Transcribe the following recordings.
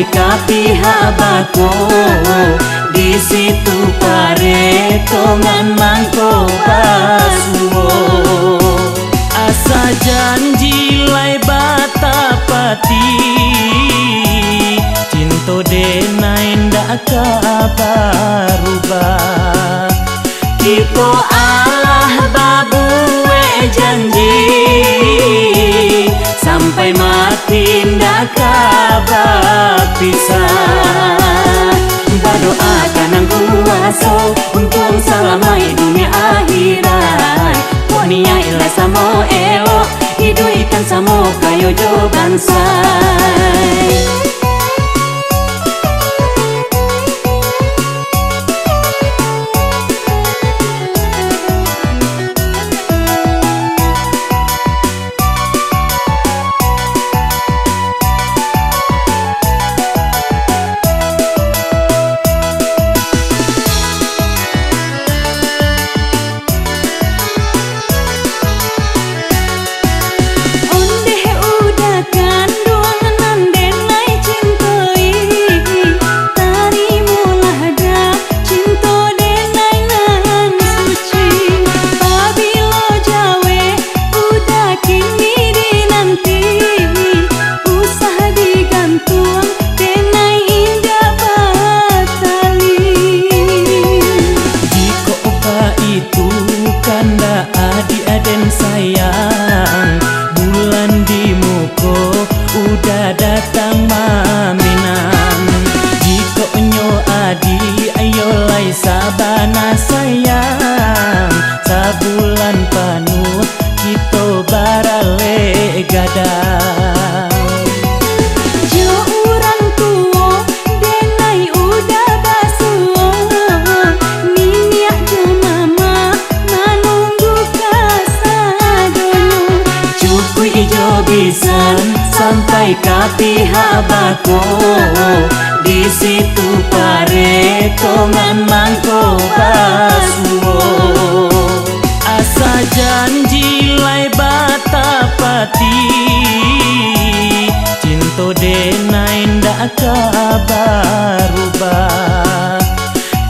sampai ke pihak bako. Di situ paretongan mangko basuo. Asa janji lai batapati, cinto denai ndak kabarubah. Kipo Allah babue janji, sampai mati ndak kabar pisah. Berdoa kanang kuaso untung salamai dunia akhirat. Nia ila samo elo hidu ikan samo kayo jo bansai. Sabana sayang, sabulan penuh kita barale gadang. Jo urang tua denai udah basuo, minyak jo mama manunggu kasadono. Cukuy ijo bisan sampai ke pihak bako. Di situ paretongan mangko basuo. Asa janji lai batapati, cinto denai ndak kabarubah.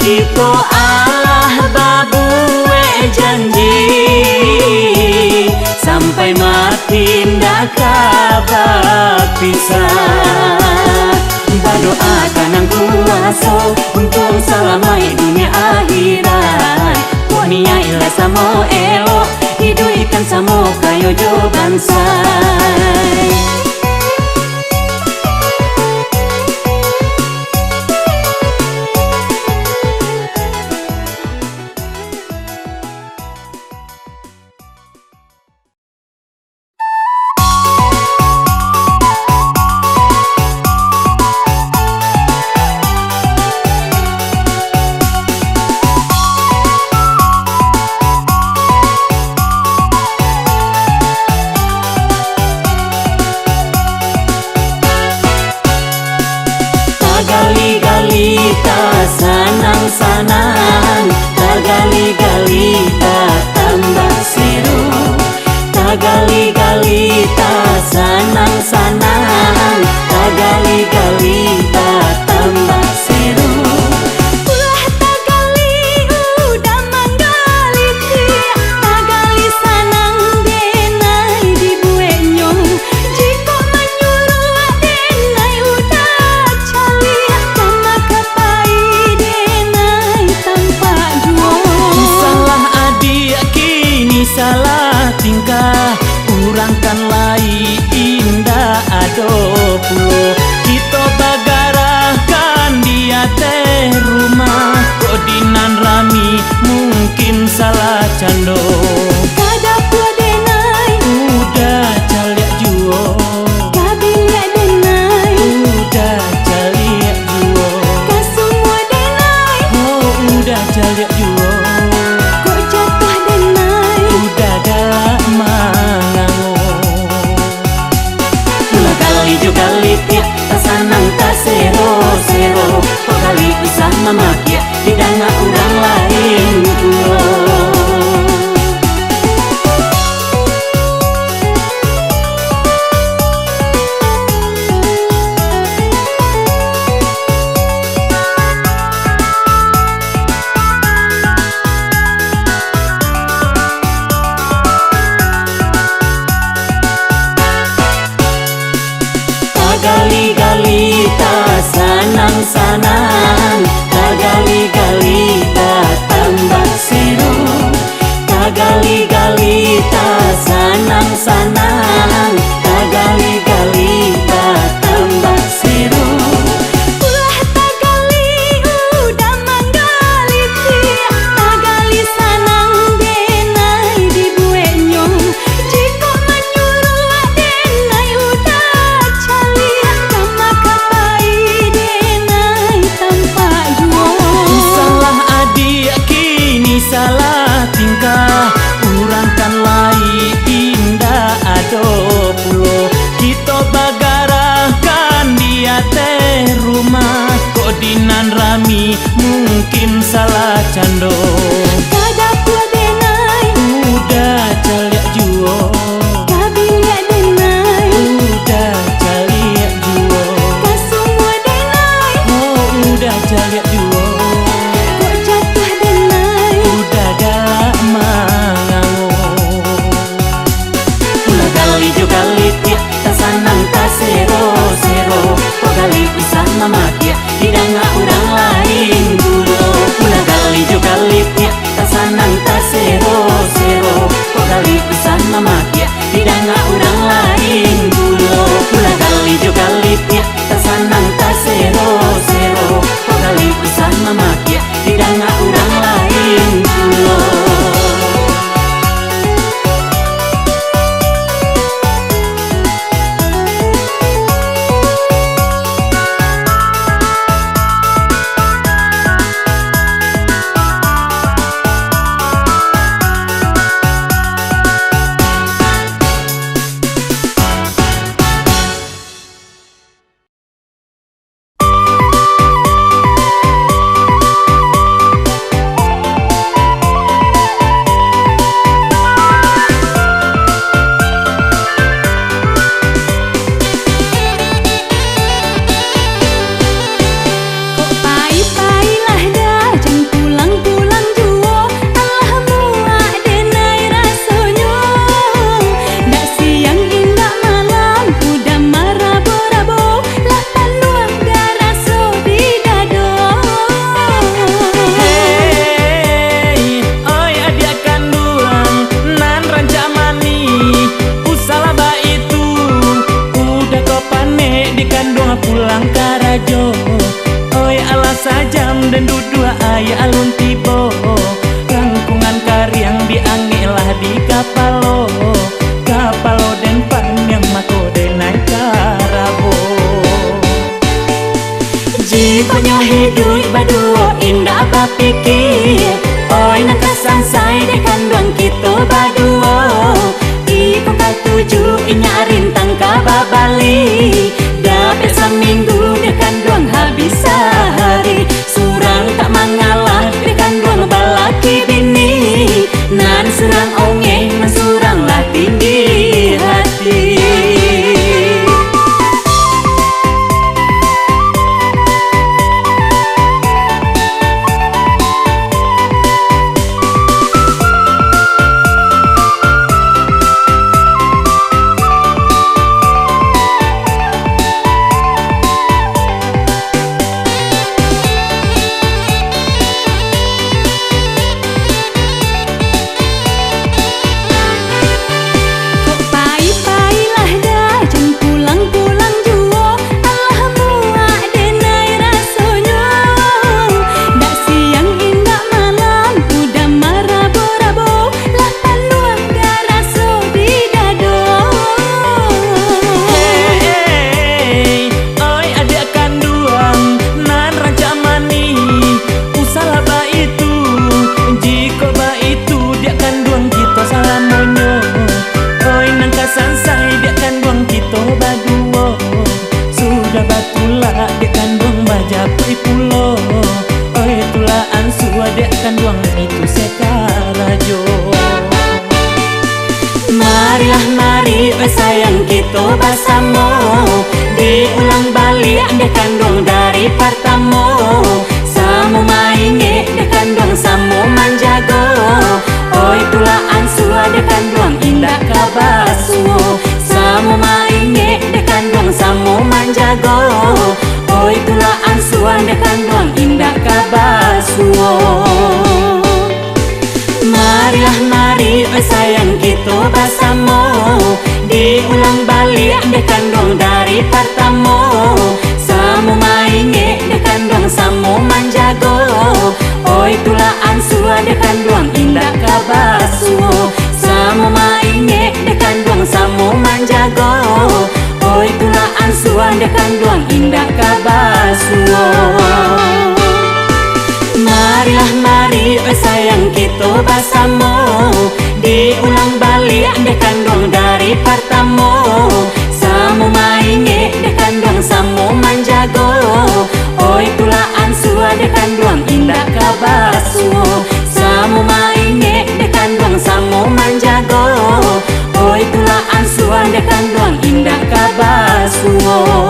Kipo Allah babue janji, sampai mati ndak kabar pisah. Berdoa kanang kuaso untung salamai dunia akhirat. Nia ila samo elo hidu ikan samo kayo jo bansai. Sanang-sanang, tagali-gali tak tambah seru. Tagali-gali tak sanang-sanang, tagali-gali tak tambah seru. Ulah tagali udah manggali tia, tagali sanang denai dibuenyo. Jika menyuruh denai udah cali, sama kapai salah tingkah urang kan lai indah ado pulo. Kita bagarahkan dia teh rumah kodinan rami mungkin salah cando. Kada pua denai udah caliak juo, kabilia denai udah caliak juo, kasumua denai udah caliak juo. Kali tiap tasanang tak sero-sero, kali usah memakia didanga orang lain pulo. salah cando Kada pua denai udah caliak juo Kabilia denai udah caliak juo Kasumua denai oh udah caliak juo Kok jatuh denai udah galak mangango ulah gali jo gali tia tasanang tasero sero kok gali pisah mamakia hidanga urang lain dulu ulah gali jo gali tia tasanang tasero sero kok gali pisah mamakia hidanga urang lain dulu ulah gali jo gali tia tasanang tasero sero kok gali pisah mamakia hidanga urang lain dulu pulang karajo oi ala sajam dan dudua ayah alun tibo rangkungan karyang diangelah di kapalo kapalo dan pan yang mako denai karabo jikonyo hidup baduo indah bapikir oi nakasan say dekan duang kita baduo iko katuju inyarin tangka babali Desa minggu dekan duang habis sehari surang tak mengalah dekan duang balaki bini nan surang onge mensurang lah tinggi hati sayang kita bersama diulang balik dekan dong dari pertama samu mainge dekan dong samu manjago oi tulaan sua dekan dong indah kabasuo samu mainge dekan dong samu manjago oi tulaan sua dekan dong indah kabasuo marilah mari sayang kita bersama diulang balik dekan dong dari pertama samu mainge dekan dong samu manjago oi tulaan sua dekan dong indah kabasuo samu mainge dekan dong samu manjago oi tulaan sua dekan dong indah kabasuo marilah mari sayang kita bersama diulang balik dekan dong dari pertama samu mainge dekan dong samu manjago oi tulaan sua dekan dong indah kabar udah kanduang indah kabasuo.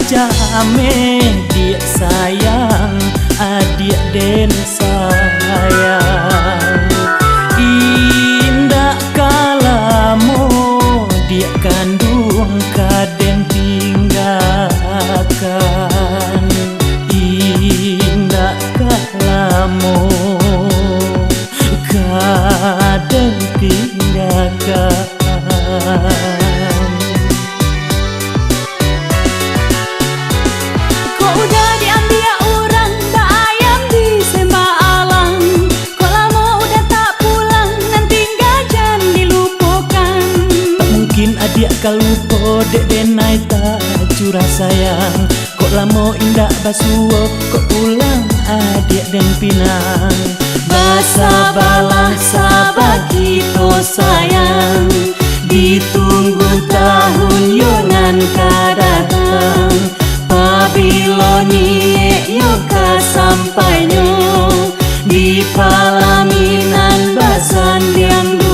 Jame dia sayang, adik den sayang. Indah kalamo dia kandung kaden tinggalkan. Indah kalamo kaden tinggalkan. Adik kalupo dek denai tak curah sayang. Kok lamo indah basuo kok pulang adik den pinang. Basa balah sabar kita sayang, ditunggu tahun yonan kadatang. Babiloni yo kasampainya di palaminan basan yang duo.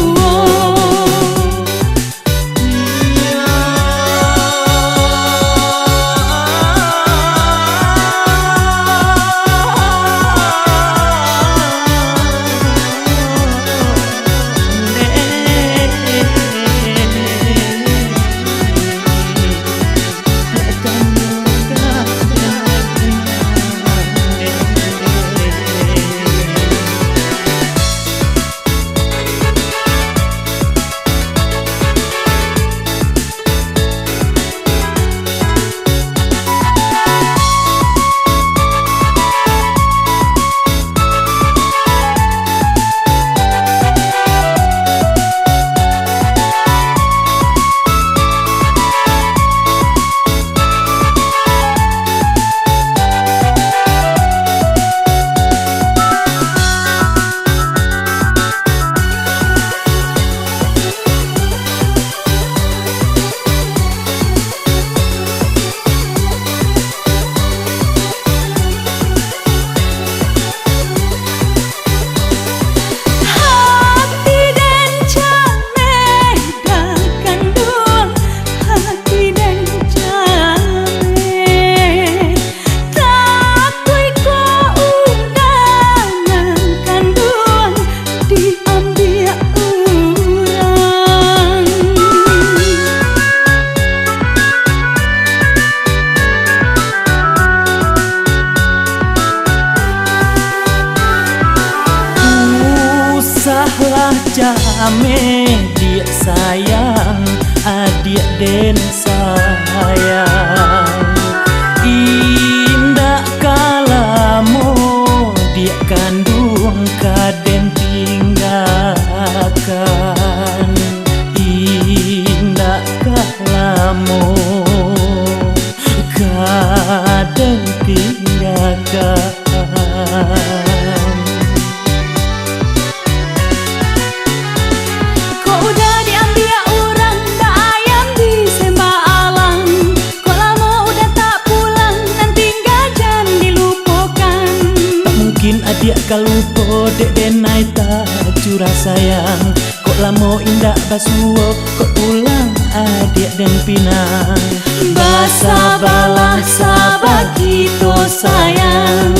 Jame dia sayang, adik den sayang. Indah kalamo dia kandung kaden tinggalkan. Indah kalamo kaden tinggalkan. Kok udah diambil orang, dah ayam disembah kalupo dek denai tak curah sayang. Kok lamo indak basuo kok ulang adik dan pinang. Basa balah sahabat kita sayang,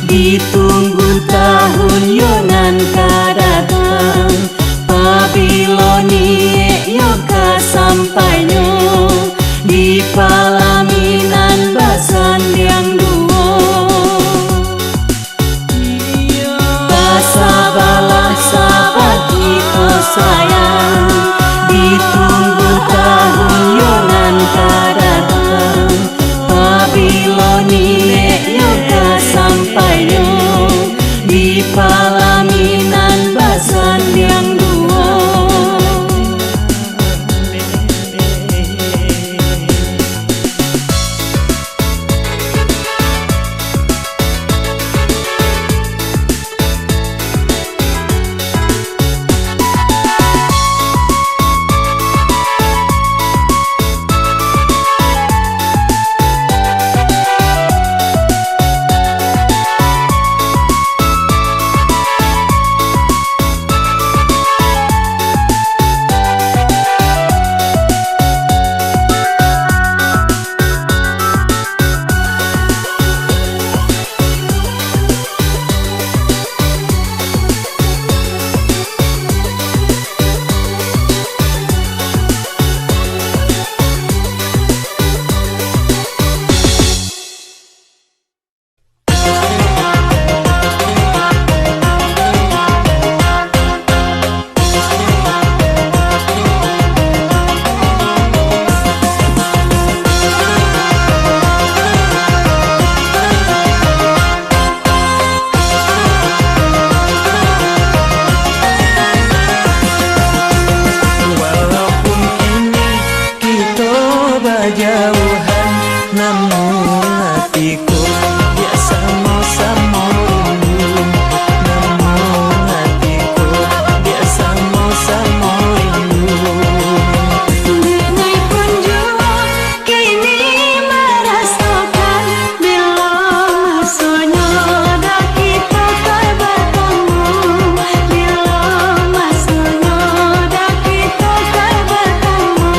ditunggu tahun yonan kadatang. Babiloni yoga sampainya di palaminan basan yang duo. Basa balah sahabat kita sayang, ditunggu tahun yonan kadatang. Babiloni yoga sampainya di palaminan basan yang duo. Jauhan namun hatiku dia sama-sama rindu. Namun hatiku dia sama-sama rindu. Dengai pun jua kini merasakan bila masanya dah kita tak bertemu. Bila masanya dah kita tak bertemu.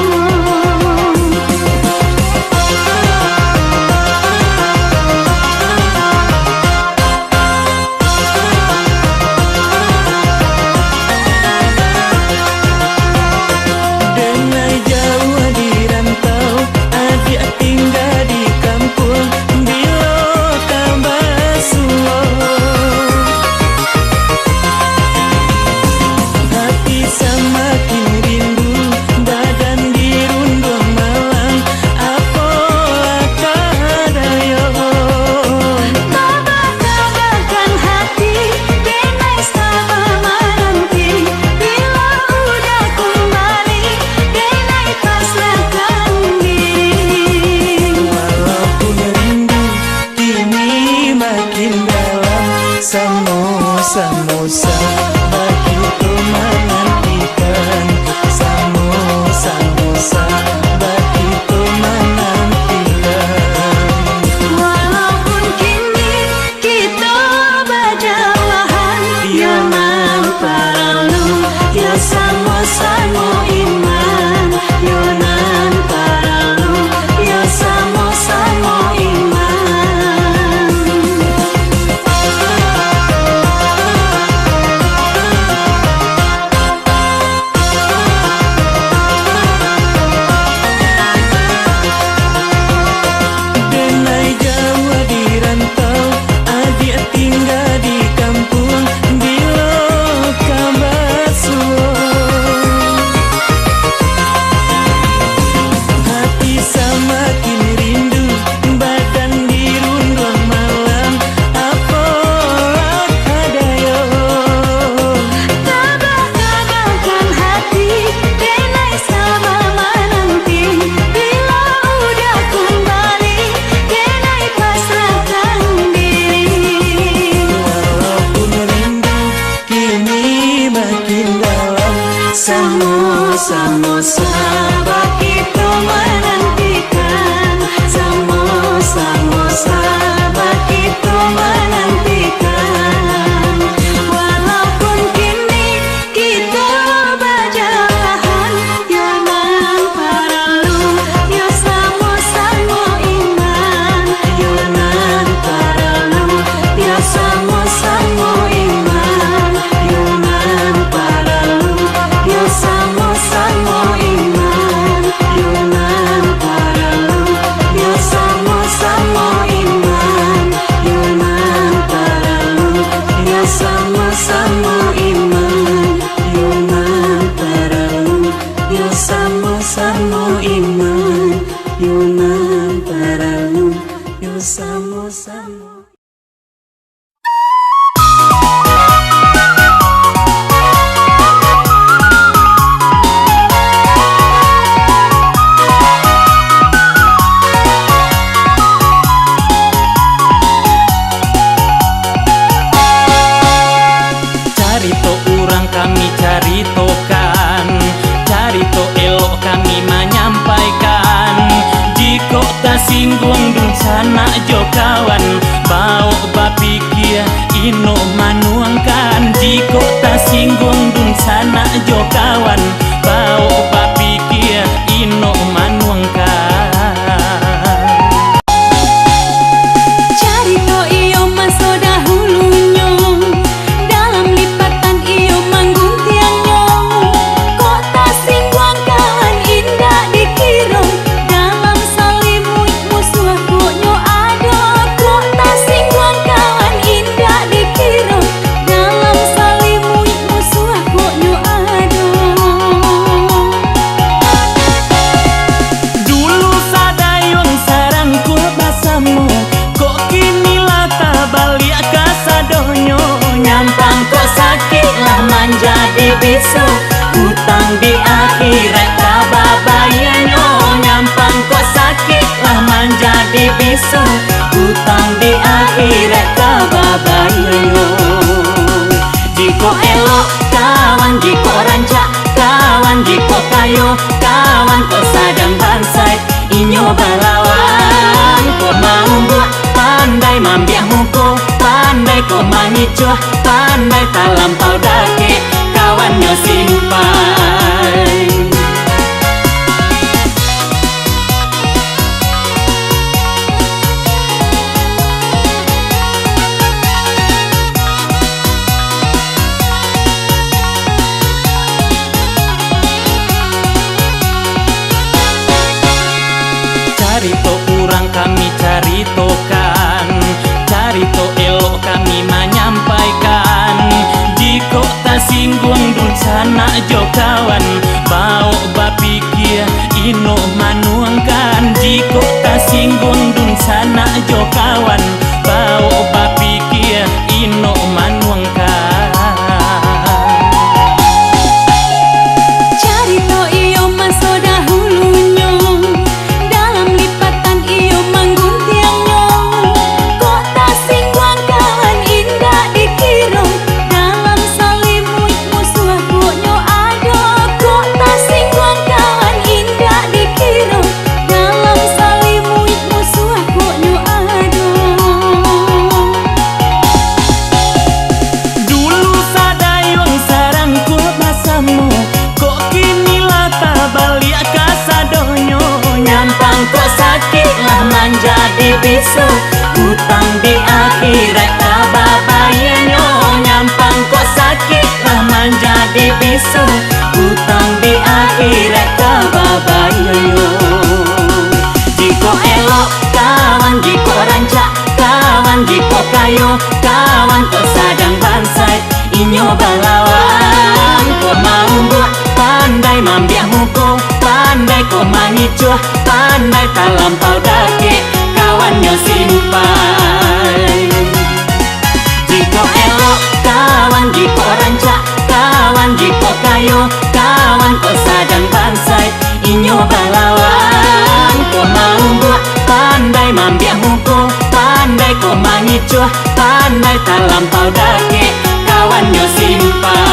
samo iman yunan paralum yo samo-samo. Carito urang kami caritokan, carito elok kami menyampaikan. Jiko tak singgung dun sana jo kawan, bau bapikir ino manuangkan. Jiko tak singgung dun sana jo kawan, bau bapikir ino manuangkan. Carito iyo maso dahulunya, dalam lipatan iyo mangguntiangnya. Kok tak singguang kawan indah dikira, dalam salimut musuh koknyo ada. Kok tak singguang kawan indah dikira, dalam salimut musuh koknyo ada. Dulu sadayung sarangku basamu, kok kini lata balik kasadonyo. Nyampang kok sakit lah menjadi bisu, utang di akhirat kababayanyo. Nyampang kok sakit lah menjadi bisu, utang di akhirat kababayanyo. Jiko elok kawan, jiko rancak kawan, jiko kayo kawan, kok sadang bansai inyo balawan. Kok mau buat pandai mambiah muko, pandai kok mangicuh, pandai tak lampau dake kawannya simpai. Carito urang kami caritokan, carito elok kami menyampaikan. Jiko tak singgung dun sana jo kawan, bau bapikir ino manuangkan. Jiko tak singgung dun sana jo kawan, bau bapikir ino manuangkan. Carito iyo maso dahulunya, dalam lipatan iyo mangguntiangnya. Kok tak singguang kawan indah dikira, dalam salimut musuh koknyo ada. Kok tak singguang kawan indah dikira, dalam salimut musuh koknyo ada. Dulu sadayung sarangku basamu, kok kini lata balik kasadonyo. Nyampang kok sakit lah menjadi bisu, utang di akhirat kababayanyo. Nyampang kok sakit lah menjadi bisu, utang di akhirat kababayanyo. Jiko elok kawan, jiko rancak kawan, jiko kayo kawan, kok sadang bansai inyo balawan. Kok mau buat pandai mambiah muko, pandai kok mangicuh, pandai tak lampau dake kawannya simpai. Jiko elok kawan, jiko rancak kawan, jiko kayo kawan, kok sadang bansai inyo balawan. Kok mau buat pandai mambiah muko, pandai kok mangicuh, pandai tak lampau dake kawannya simpai.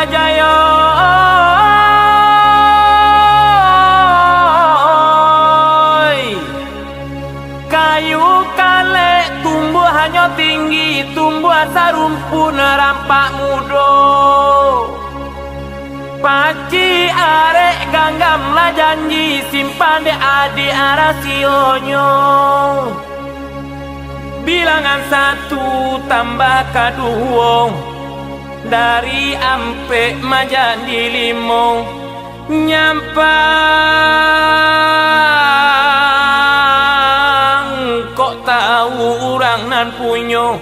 Jaya kayu kale tumbuh hanya tinggi, tumbuh sarumpun rampak mudo. Paci arek ganggam lah janji simpan de adi arasionyo. Bilangan satu tambah kedua dari ampe menjadi limo nyampang kok tahu orang nan punyo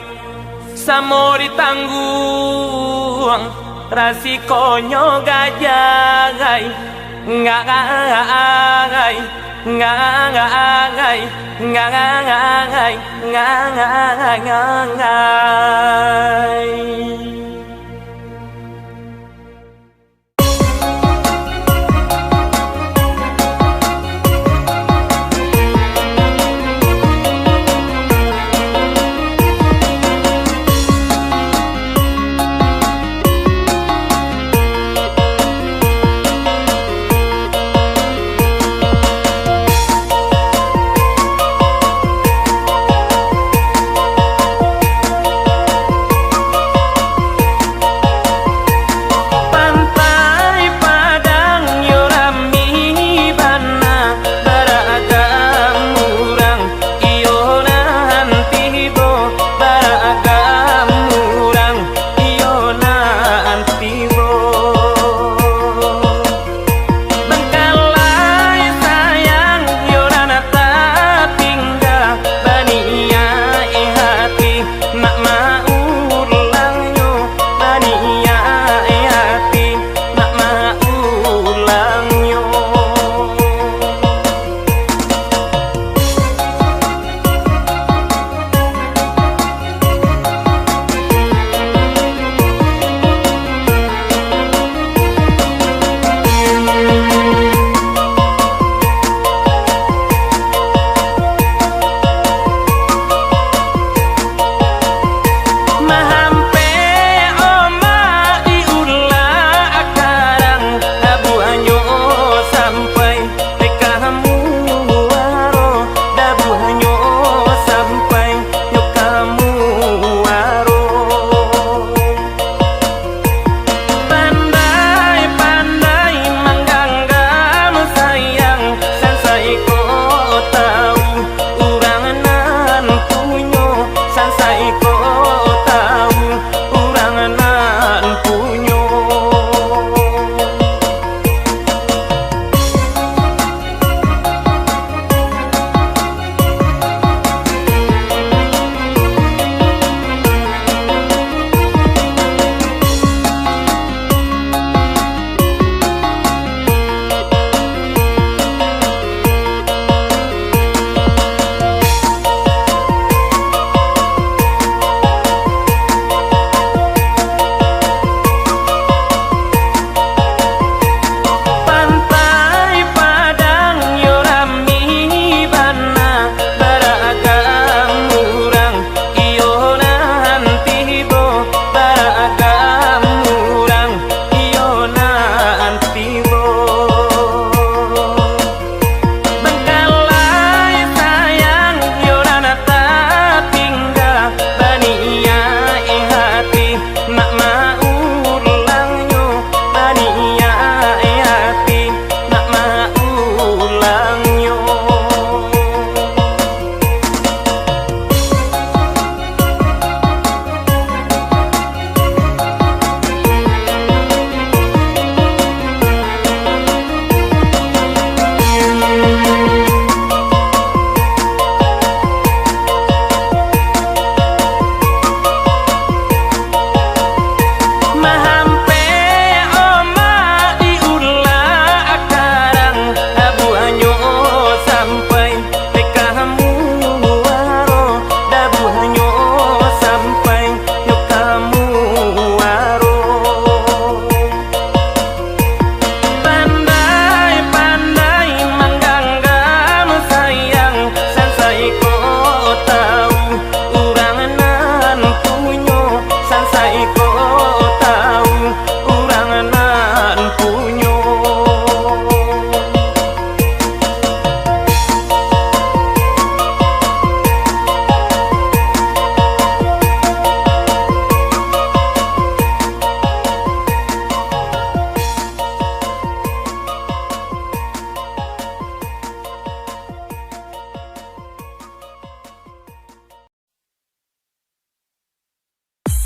samo ditanggung rasikonyo gajagai ngagai ngagai ngagai ngagai.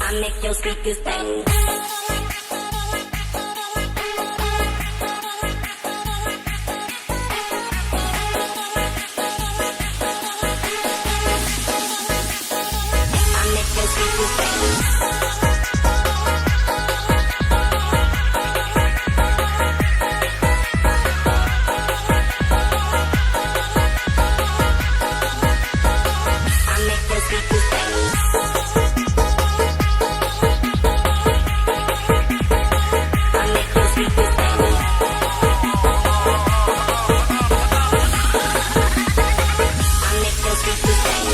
I make your speakers bang. I make your speakers bang. I make your speakers bang. I make your speakers bang. I make your speakers bang.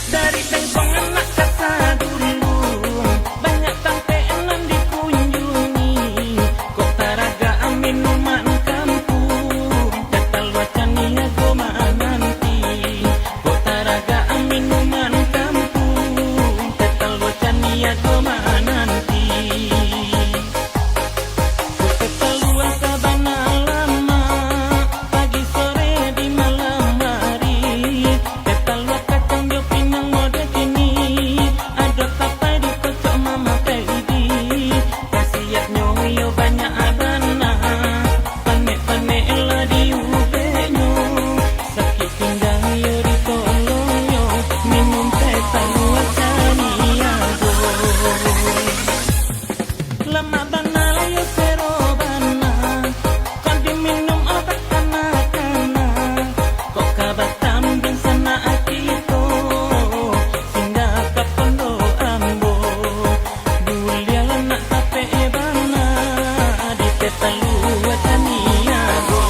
Dari Bengkong anak kata dulu, banyak tantenan dikunjungi. Kota raga minuman kampung, tetal wacania goma nanti. Kota raga minuman kampung, tetal wacania goma nanti. Tetal luar sabana lama, pagi sore di malam hari. Tetal luar kacang jo pinang mode kini, ada tapai di kocok mama kaidi. Kasiat nyoyo banyak adana, panek-panek lah di ubenyo. Sakit pinggang yo di tolongyo, minum tetal luar cania go. Lama bana yo sero bana, kau diminum obat kanak-kanak. Kok kabatam dan sana akito, singgah ke pondok ambo. Dulia anak tape bana, di tetalu watania go.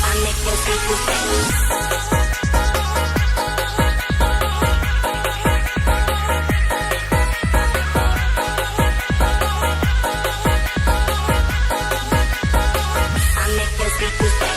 I make your speakers bang. I make your speakers bang.